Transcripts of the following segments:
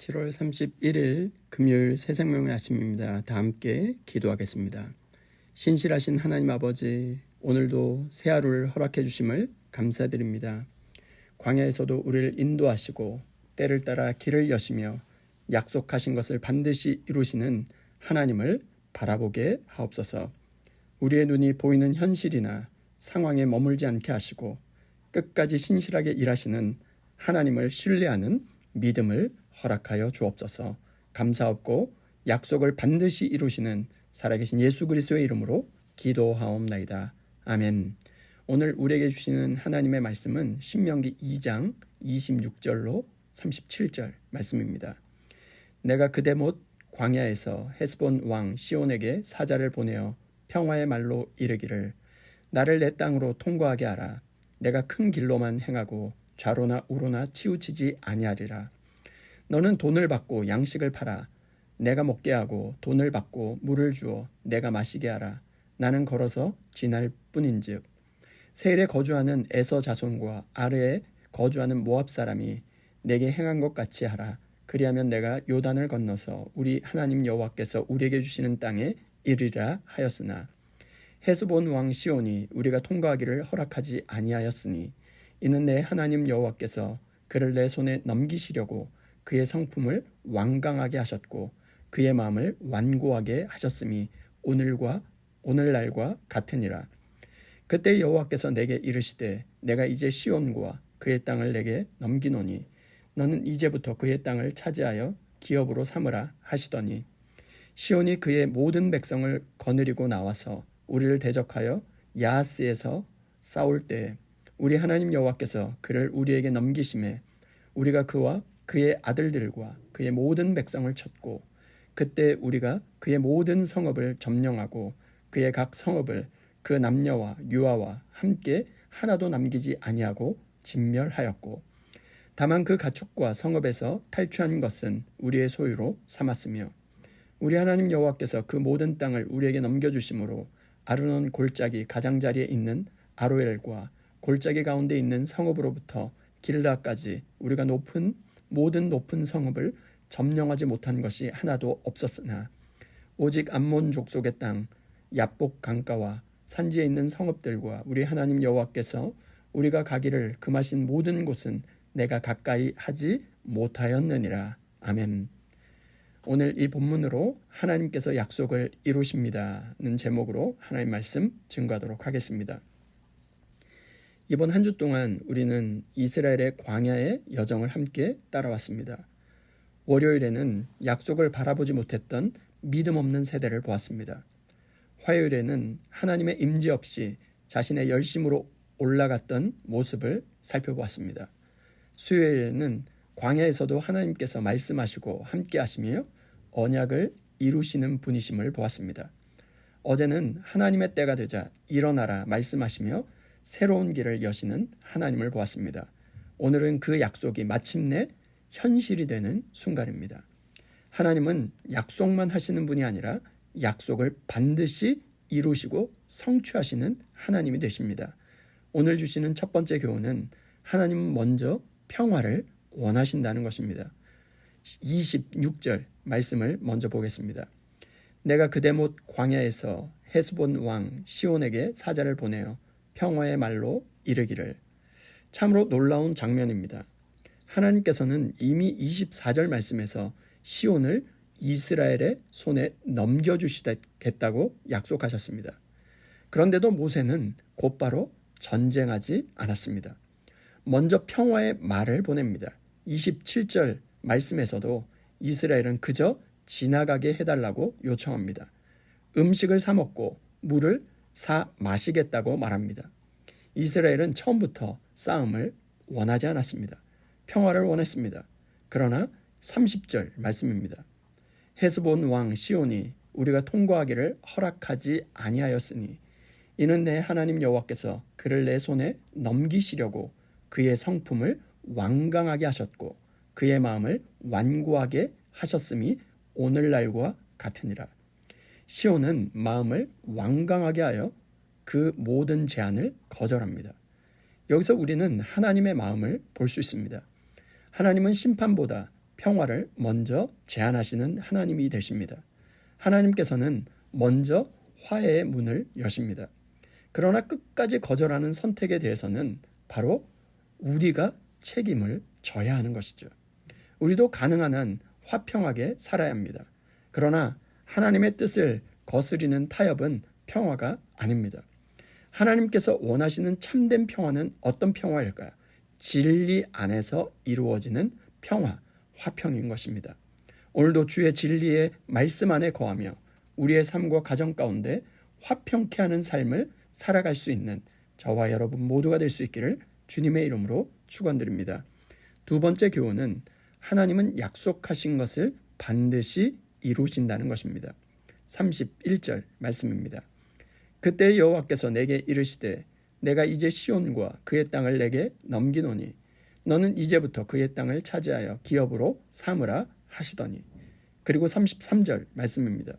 7월 31일 금요일 새생명의 아침입니다. 다 함께 기도하겠습니다. 신실하신 하나님 아버지, 오늘도 새 하루를 허락해 주심을 감사드립니다. 광야에서도 우리를 인도하시고 때를 따라 길을 여시며 약속하신 것을 반드시 이루시는 하나님을 바라보게 하옵소서. 우리의 눈이 보이는 현실이나 상황에 머물지 않게 하시고 끝까지 신실하게 일하시는 하나님을 신뢰하는 믿음을 허락하여 주옵소서. 감사하옵고 약속을 반드시 이루시는 살아계신 예수 그리스도의 이름으로 기도하옵나이다. 아멘. 오늘 우리에게 주시는 하나님의 말씀은 신명기 2장 26절로 37절 말씀입니다. 내가 그대 못 광야에서 헤스본 왕 시온에게 사자를 보내어 평화의 말로 이르기를 나를 내 땅으로 통과하게 하라. 내가 큰 길로만 행하고 좌로나 우로나 치우치지 아니하리라. 너는 돈을 받고 양식을 팔아 내가 먹게 하고 돈을 받고 물을 주어 내가 마시게 하라. 나는 걸어서 지날 뿐인즉 세일에 거주하는 에서 자손과 아르에 거주하는 모압 사람이 내게 행한 것 같이 하라. 그리하면 내가 요단을 건너서 우리 하나님 여호와께서 우리에게 주시는 땅에 이르리라 하였으나 헤스본 왕 시온이 우리가 통과하기를 허락하지 아니하였으니 이는 내 하나님 여호와께서 그를 내 손에 넘기시려고 그의 성품을 완강하게 하셨고 그의 마음을 완고하게 하셨음이 오늘날과 같으니라. 그때 여호와께서 내게 이르시되 내가 이제 시온과 그의 땅을 내게 넘기노니 너는 이제부터 그의 땅을 차지하여 기업으로 삼으라 하시더니 시온이 그의 모든 백성을 거느리고 나와서 우리를 대적하여 야하스에서 싸울 때에 우리 하나님 여호와께서 그를 우리에게 넘기심에 우리가 그와 그의 아들들과 그의 모든 백성을 쳤고 그때 우리가 그의 모든 성읍을 점령하고 그의 각 성읍을 그 남녀와 유아와 함께 하나도 남기지 아니하고 진멸하였고 다만 그 가축과 성읍에서 탈취한 것은 우리의 소유로 삼았으며 우리 하나님 여호와께서 그 모든 땅을 우리에게 넘겨주심으로 아르논 골짜기 가장자리에 있는 아로엘과 골짜기 가운데 있는 성읍으로부터 길라까지 우리가 모든 높은 성읍을 점령하지 못한 것이 하나도 없었으나 오직 암몬 족속의 땅 야복 강가와 산지에 있는 성읍들과 우리 하나님 여호와께서 우리가 가기를 금하신 모든 곳은 내가 가까이 하지 못하였느니라. 아멘. 오늘 이 본문으로 하나님께서 약속을 이루십니다는 제목으로 하나님 말씀 증거하도록 하겠습니다. 이번 한 주 동안 우리는 이스라엘의 광야의 여정을 함께 따라왔습니다. 월요일에는 약속을 바라보지 못했던 믿음 없는 세대를 보았습니다. 화요일에는 하나님의 임재 없이 자신의 열심으로 올라갔던 모습을 살펴보았습니다. 수요일에는 광야에서도 하나님께서 말씀하시고 함께 하시며 언약을 이루시는 분이심을 보았습니다. 어제는 하나님의 때가 되자 일어나라 말씀하시며 새로운 길을 여시는 하나님을 보았습니다. 오늘은 그 약속이 마침내 현실이 되는 순간입니다. 하나님은 약속만 하시는 분이 아니라 약속을 반드시 이루시고 성취하시는 하나님이 되십니다. 오늘 주시는 첫 번째 교훈은 하나님은 먼저 평화를 원하신다는 것입니다. 26절 말씀을 먼저 보겠습니다. 내가 그대 못 광야에서 헤스본 왕 시온에게 사자를 보내어 평화의 말로 이르기를. 참으로 놀라운 장면입니다. 하나님께서는 이미 24절 말씀에서 시온을 이스라엘의 손에 넘겨주시겠다고 약속하셨습니다. 그런데도 모세는 곧바로 전쟁하지 않았습니다. 먼저 평화의 말을 보냅니다. 27절 말씀에서도 이스라엘은 그저 지나가게 해달라고 요청합니다. 음식을 사 먹고 물을 사 마시겠다고 말합니다. 이스라엘은 처음부터 싸움을 원하지 않았습니다. 평화를 원했습니다. 그러나 30절 말씀입니다. 헤스본 왕 시온이 우리가 통과하기를 허락하지 아니하였으니 이는 내 하나님 여호와께서 그를 내 손에 넘기시려고 그의 성품을 완강하게 하셨고 그의 마음을 완고하게 하셨음이 오늘날과 같으니라. 시온은 마음을 완강하게 하여 그 모든 제한을 거절합니다. 여기서 우리는 하나님의 마음을 볼 수 있습니다. 하나님은 심판보다 평화를 먼저 제안하시는 하나님이 되십니다. 하나님께서는 먼저 화해의 문을 여십니다. 그러나 끝까지 거절하는 선택에 대해서는 바로 우리가 책임을 져야 하는 것이죠. 우리도 가능한 한 화평하게 살아야 합니다. 그러나 하나님의 뜻을 거스리는 타협은 평화가 아닙니다. 하나님께서 원하시는 참된 평화는 어떤 평화일까요? 진리 안에서 이루어지는 평화, 화평인 것입니다. 오늘도 주의 진리의 말씀 안에 거하며 우리의 삶과 가정 가운데 화평케 하는 삶을 살아갈 수 있는 저와 여러분 모두가 될 수 있기를 주님의 이름으로 축원드립니다. 두 번째 교훈은 하나님은 약속하신 것을 반드시 이루신다는 것입니다. 31절 말씀입니다. 그때 여호와께서 내게 이르시되 내가 이제 시온과 그의 땅을 내게 넘기노니 너는 이제부터 그의 땅을 차지하여 기업으로 삼으라 하시더니. 그리고 33절 말씀입니다.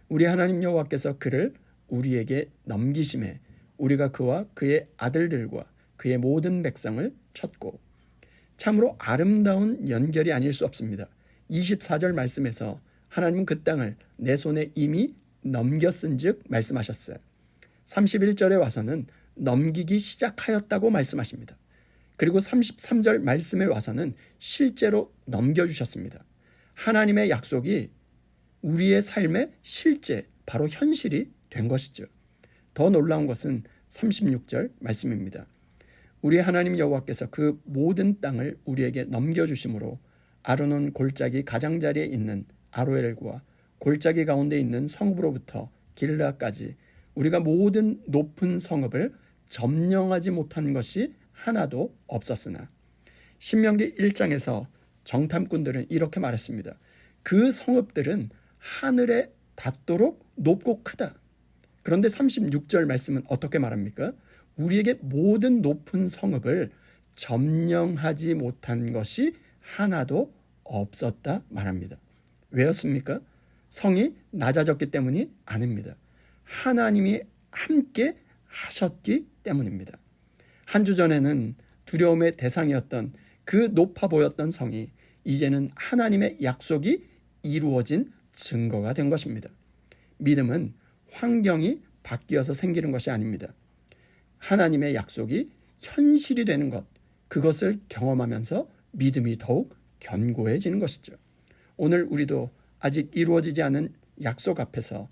우리 하나님 여호와께서 그를 우리에게 넘기심에 우리가 그와 그의 아들들과 그의 모든 백성을 쳤고. 참으로 아름다운 연결이 아닐 수 없습니다. 24절 말씀에서 하나님은 그 땅을 내 손에 이미 넘겼은 즉 말씀하셨어요. 31절에 와서는 넘기기 시작하였다고 말씀하십니다. 그리고 33절 말씀에 와서는 실제로 넘겨주셨습니다. 하나님의 약속이 우리의 삶의 실제, 바로 현실이 된 것이죠. 더 놀라운 것은 36절 말씀입니다. 우리 하나님 여호와께서 그 모든 땅을 우리에게 넘겨주심으로 아르논 골짜기 가장자리에 있는 아로엘과 골짜기 가운데 있는 성읍으로부터 길라까지 우리가 모든 높은 성읍을 점령하지 못한 것이 하나도 없었으나 신명기 1장에서 정탐꾼들은 이렇게 말했습니다. 그 성읍들은 하늘에 닿도록 높고 크다. 그런데 36절 말씀은 어떻게 말합니까? 우리에게 모든 높은 성읍을 점령하지 못한 것이 하나도 없었다 말합니다. 왜였습니까? 성이 낮아졌기 때문이 아닙니다. 하나님이 함께 하셨기 때문입니다. 한 주 전에는 두려움의 대상이었던 그 높아 보였던 성이 이제는 하나님의 약속이 이루어진 증거가 된 것입니다. 믿음은 환경이 바뀌어서 생기는 것이 아닙니다. 하나님의 약속이 현실이 되는 것, 그것을 경험하면서 믿음이 더욱 견고해지는 것이죠. 오늘 우리도 아직 이루어지지 않은 약속 앞에서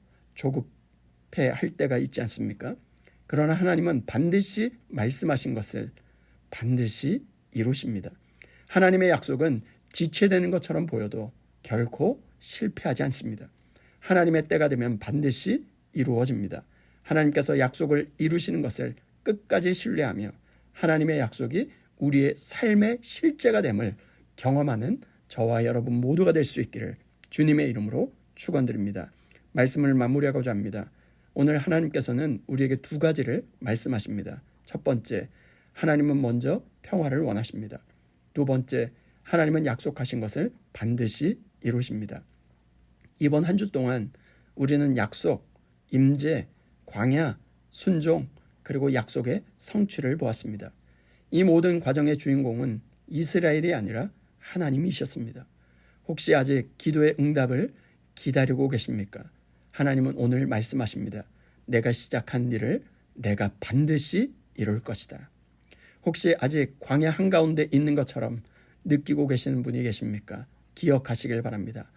조급해할 때가 있지 않습니까? 그러나 하나님은 반드시 말씀하신 것을 반드시 이루십니다. 하나님의 약속은 지체되는 것처럼 보여도 결코 실패하지 않습니다. 하나님의 때가 되면 반드시 이루어집니다. 하나님께서 약속을 이루시는 것을 끝까지 신뢰하며 하나님의 약속이 우리의 삶의 실제가 됨을 경험하는 저와 여러분 모두가 될 수 있기를 주님의 이름으로 축원드립니다. 말씀을 마무리하고자 합니다. 오늘 하나님께서는 우리에게 두 가지를 말씀하십니다. 첫 번째, 하나님은 먼저 평화를 원하십니다. 두 번째, 하나님은 약속하신 것을 반드시 이루십니다. 이번 한 주 동안 우리는 약속, 임재, 광야, 순종, 그리고 약속의 성취를 보았습니다. 이 모든 과정의 주인공은 이스라엘이 아니라 하나님이셨습니다. 혹시 아직 기도의 응답을 기다리고 계십니까? 하나님은 오늘 말씀하십니다. 내가 시작한 일을 내가 반드시 이룰 것이다. 혹시 아직 광야 한가운데 있는 것처럼 느끼고 계시는 분이 계십니까? 기억하시길 바랍니다.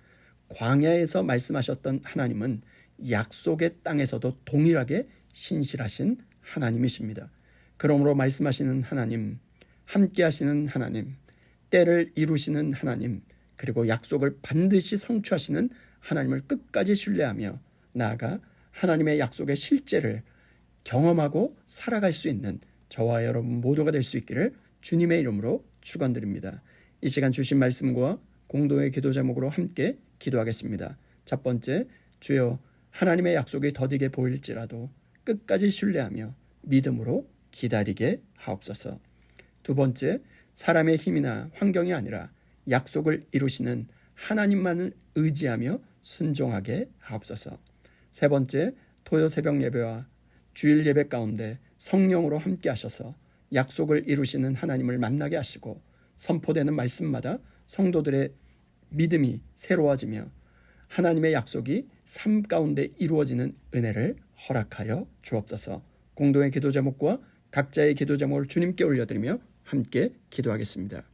광야에서 말씀하셨던 하나님은 약속의 땅에서도 동일하게 신실하신 하나님이십니다. 그러므로 말씀하시는 하나님, 함께 하시는 하나님, 때를 이루시는 하나님, 그리고 약속을 반드시 성취하시는 하나님을 끝까지 신뢰하며 나아가 하나님의 약속의 실제를 경험하고 살아갈 수 있는 저와 여러분 모두가 될 수 있기를 주님의 이름으로 축원드립니다. 이 시간 주신 말씀과 공동의 기도 제목으로 함께 기도하겠습니다. 첫 번째, 주여 하나님의 약속이 더디게 보일지라도 끝까지 신뢰하며 믿음으로 기다리게 하옵소서. 두 번째, 사람의 힘이나 환경이 아니라 약속을 이루시는 하나님만을 의지하며 순종하게 하옵소서. 세 번째, 토요 새벽 예배와 주일 예배 가운데 성령으로 함께 하셔서 약속을 이루시는 하나님을 만나게 하시고 선포되는 말씀마다 성도들의 믿음이 새로워지며 하나님의 약속이 삶 가운데 이루어지는 은혜를 허락하여 주옵소서. 공동의 기도 제목과 각자의 기도 제목을 주님께 올려드리며 함께 기도하겠습니다.